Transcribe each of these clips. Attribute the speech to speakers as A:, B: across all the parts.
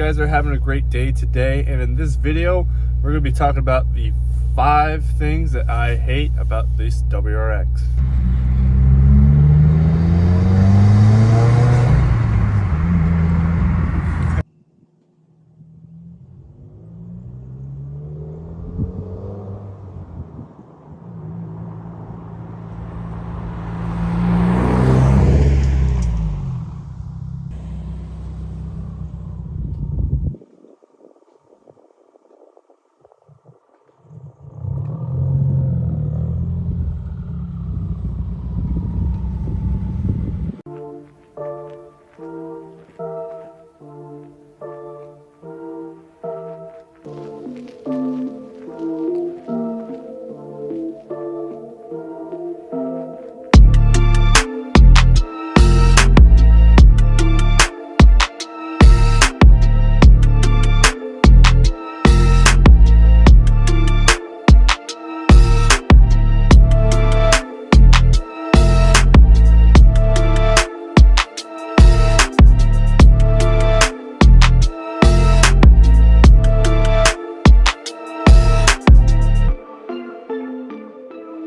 A: guys are having a great day today, and in this video we're going to be talking about the 5 things that I hate about this WRX.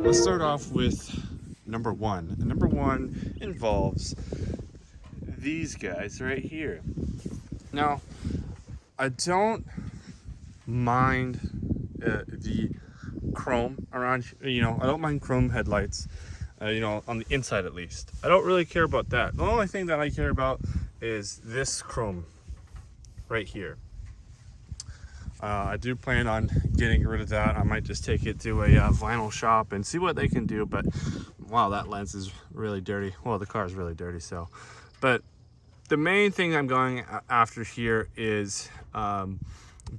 A: Let's start off with number 1. And number 1 involves these guys right here. Now, I don't mind the chrome around, I don't mind chrome headlights, on the inside at least. I don't really care about that. The only thing that I care about is this chrome right here. I do plan on getting rid of that. I might just take it to a vinyl shop and see what they can do, but wow, that lens is really dirty. Well, the car is really dirty, so. But the main thing I'm going after here is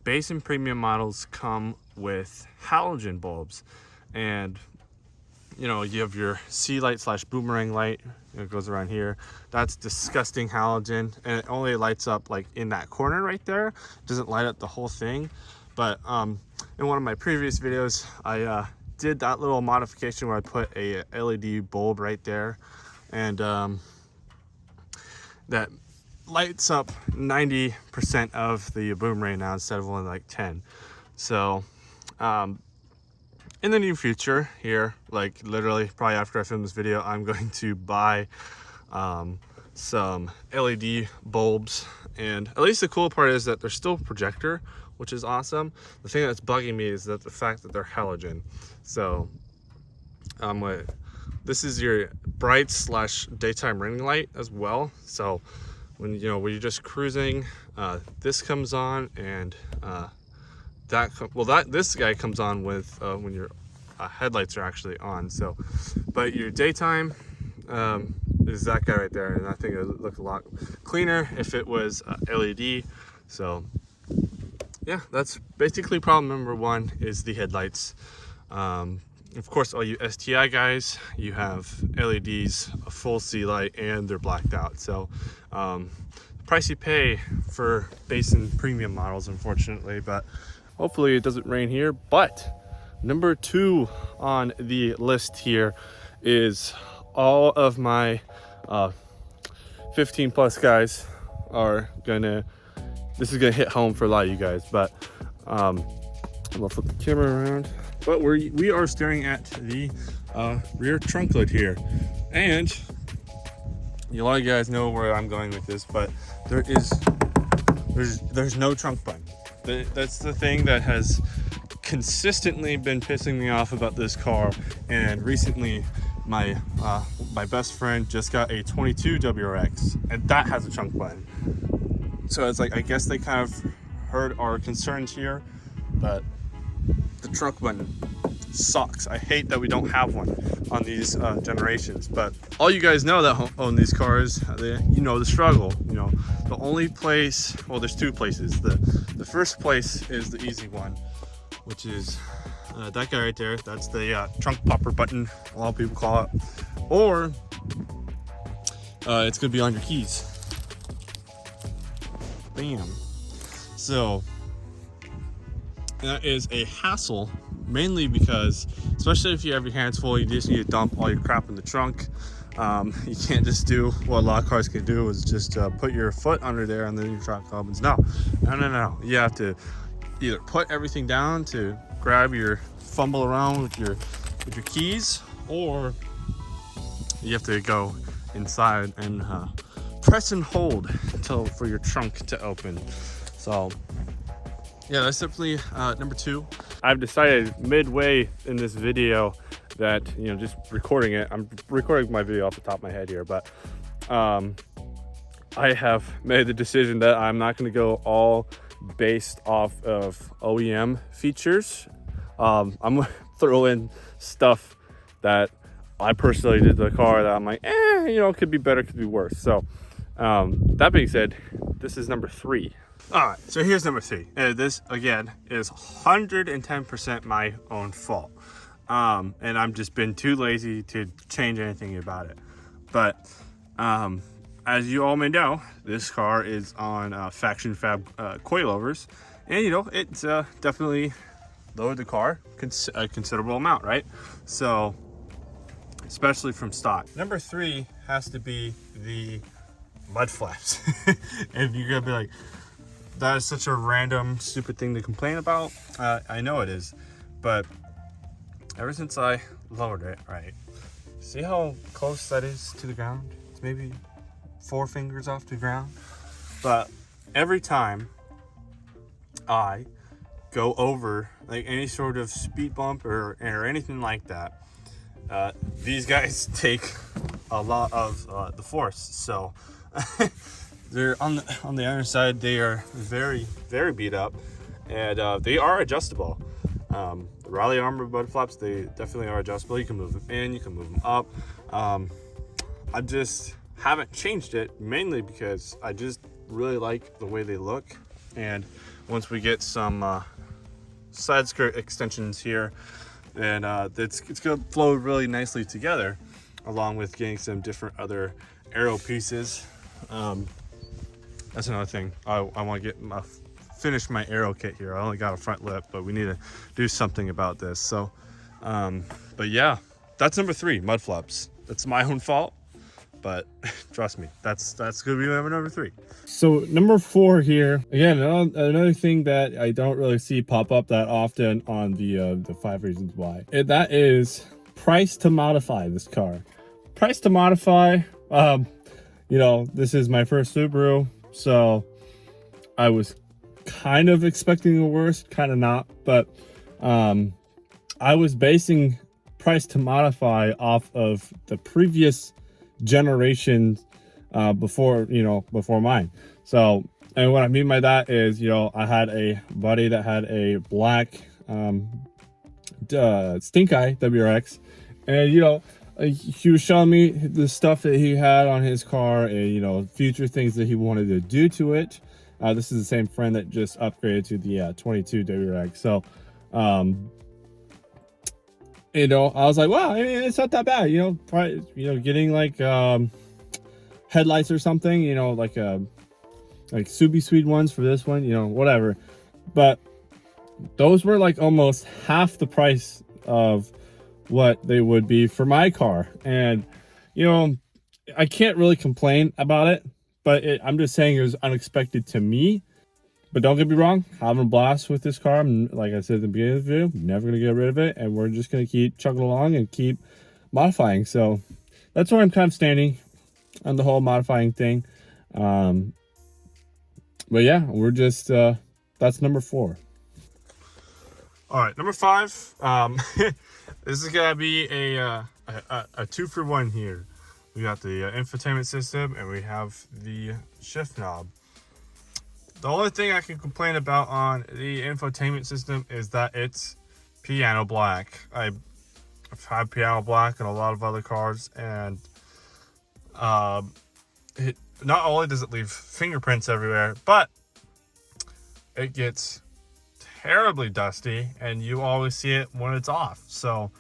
A: base and premium models come with halogen bulbs, and you have your C light / boomerang light. It goes around here. That's disgusting halogen, and it only lights up like in that corner right there. It doesn't light up the whole thing. But in one of my previous videos, I did that little modification where I put a LED bulb right there, and that lights up 90% of the boomerang now instead of only like 10. So in the near future here, like literally probably after I film this video, I'm going to buy some LED bulbs. And at least the cool part is that they're still projector, which is awesome. The thing that's bugging me is that the fact that they're halogen. So this is your bright / daytime running light as well. So when you're just cruising, this comes on, and this guy comes on with when your headlights are actually on. So, but your daytime is that guy right there, and I think it would look a lot cleaner if it was LED. So yeah, that's basically problem number 1 is the headlights. Of course, all you STI guys, you have LEDs, a full C light, and they're blacked out. So the price you pay for base and premium models, unfortunately. But hopefully it doesn't rain here. But number 2 on the list here is all of my 15 plus guys are this is gonna hit home for a lot of you guys. But I'm gonna flip the camera around. But we are staring at the rear trunk lid here, and a lot of you guys know where I'm going with this, but there's no trunk button. That's the thing that has consistently been pissing me off about this car. And recently my best friend just got a 22 WRX, and that has a trunk button. So it's like, I guess they kind of heard our concerns here, but the trunk button sucks. I hate that we don't have one on these generations. But all you guys know that own these cars, the struggle. The only place, well, there's 2 places. The first place is the easy one, which is that guy right there. That's the trunk popper button, a lot of people call it. Or it's gonna be on your keys. Bam. So that is a hassle, mainly because, especially if you have your hands full, you just need to dump all your crap in the trunk. You can't just do what a lot of cars can do, is just put your foot under there and then your shock opens. No. You have to either put everything down to grab your fumble around with your keys, or you have to go inside and press and hold for your trunk to open. So yeah, that's definitely number 2. I've decided midway in this video that, just recording it, I'm recording my video off the top of my head here, but I have made the decision that I'm not going to go all based off of OEM features. I'm going to throw in stuff that I personally did to the car that I'm like, could be better, could be worse. So that being said, this is number 3. All right, so here's number 3. This again is 110% my own fault, and I'm just been too lazy to change anything about it. But as you all may know, this car is on Faction Fab coilovers, and it's definitely lowered the car a considerable amount, right? So especially from stock. Number 3 has to be the mud flaps. And you're gonna be like, that is such a random, stupid thing to complain about. I know it is, but ever since I lowered it, right, see how close that is to the ground? It's maybe 4 fingers off the ground. But every time I go over like any sort of speed bump or anything like that, these guys take a lot of the force. So they're on the underside, they are very, very beat up, and they are adjustable. The Raleigh Armor mud flaps, they definitely are adjustable. You can move them in, you can move them up. I just haven't changed it, mainly because I just really like the way they look. And once we get some side skirt extensions here, and it's gonna flow really nicely together, along with getting some different other aero pieces. That's another thing. I want to get finish my aero kit here. I only got a front lip, but we need to do something about this. So but yeah, that's number 3, mud flaps. That's my own fault, but trust me, that's gonna be number 3. So number 4 here, again, another thing that I don't really see pop up that often on the 5 reasons why. That is price to modify this car. Price to modify. This is my first Subaru, so I was kind of expecting the worst, kind of not, but I was basing price to modify off of the previous generation before mine. So, and what I mean by that is, I had a buddy that had a black stink eye WRX, and he was showing me the stuff that he had on his car, and future things that he wanted to do to it. This is the same friend that just upgraded to the 22 WRX. So I was like, wow, I mean, it's not that bad. Probably, getting like headlights or something, like Subi Sweet ones for this one, whatever. But those were like almost half the price of what they would be for my car. And I can't really complain about it, but I'm just saying it was unexpected to me. But don't get me wrong, having a blast with this car. Like I said at the beginning of the video, I'm never going to get rid of it, and we're just going to keep chugging along and keep modifying. So that's where I'm kind of standing on the whole modifying thing. But yeah, we're just that's number 4. All right, number 5. This is gonna be a 2-for-1 here. We got the infotainment system, and we have the shift knob. The only thing I can complain about on the infotainment system is that it's piano black. I've had piano black in a lot of other cars, and not only does it leave fingerprints everywhere, but it gets terribly dusty, and you always see it when it's off. So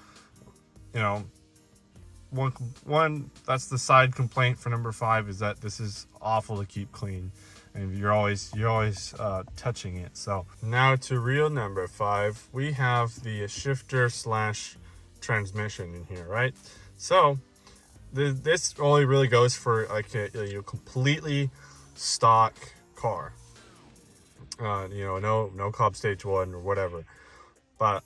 A: one that's the side complaint for number 5, is that this is awful to keep clean, and you're always touching it. So now to real number 5, we have the shifter / transmission in here, right? So this only really goes for like a completely stock car. No Cobb Stage 1 or whatever. But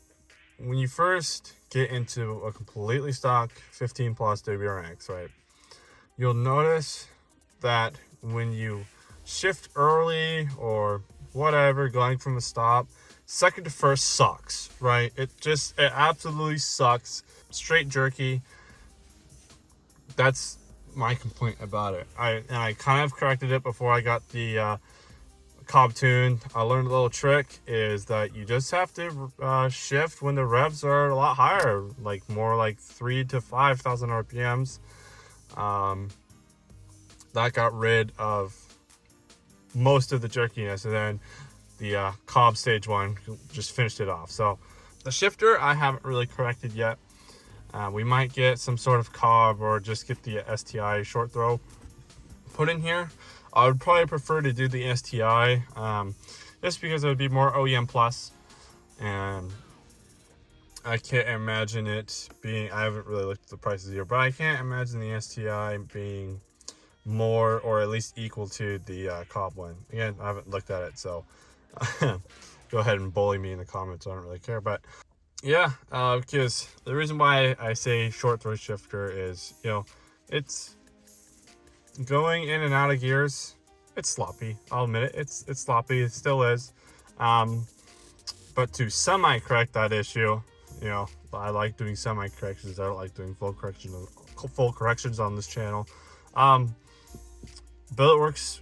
A: when you first get into a completely stock 15 plus WRX, right, you'll notice that when you shift early or whatever, going from the stop, second to first sucks, right? It absolutely sucks. Straight jerky. That's my complaint about it. I kind of corrected it before I got the Cobb tune. I learned a little trick is that you just have to shift when the revs are a lot higher, like more like 3,000 to 5,000 RPMs. That got rid of most of the jerkiness, and then the Cobb Stage 1 just finished it off. So the shifter I haven't really corrected yet. We might get some sort of Cobb or just get the STI short throw put in here. I would probably prefer to do the STI just because it would be more OEM plus, and I can't imagine it being, I haven't really looked at the prices here, but I can't imagine the STI being more or at least equal to the Cobb one. Again, I haven't looked at it, so go ahead and bully me in the comments. I don't really care. But yeah, because the reason why I say short throw shifter is, it's going in and out of gears. It's sloppy. I'll admit it. It's sloppy. It still is. But to semi-correct that issue, I like doing semi-corrections. I don't like doing full corrections on this channel. Billetworks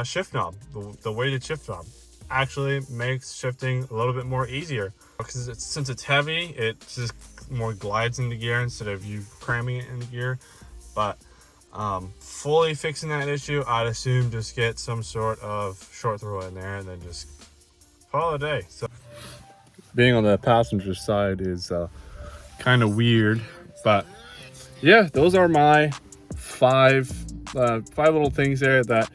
A: shift knob, the weighted shift knob, actually makes shifting a little bit more easier because since it's heavy, it just more glides into gear instead of you cramming it into gear. But fully fixing that issue, I'd assume just get some sort of short throw in there and then just call it a day. So being on the passenger side is kind of weird, but yeah, those are my five little things there that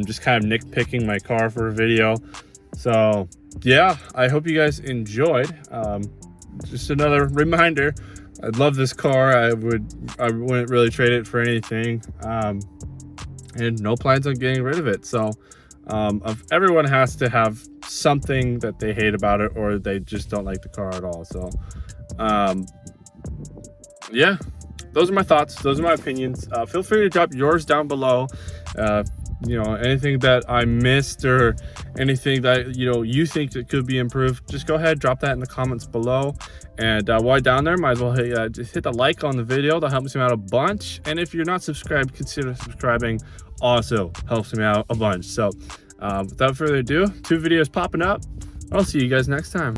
A: just kind of nitpicking my car for a video. So yeah, I hope you guys enjoyed. Just another reminder, I love this car. I wouldn't really trade it for anything, and no plans on getting rid of it. So everyone has to have something that they hate about it, or they just don't like the car at all. So yeah, those are my thoughts. Those are my opinions. Feel free to drop yours down below. Anything that I missed or anything that you think that could be improved, just go ahead, drop that in the comments below. And while you're down there, might as well just hit the like on the video. That helps me out a bunch. And if you're not subscribed, consider subscribing. Also helps me out a bunch. So without further ado, 2 videos popping up. I'll see you guys next time.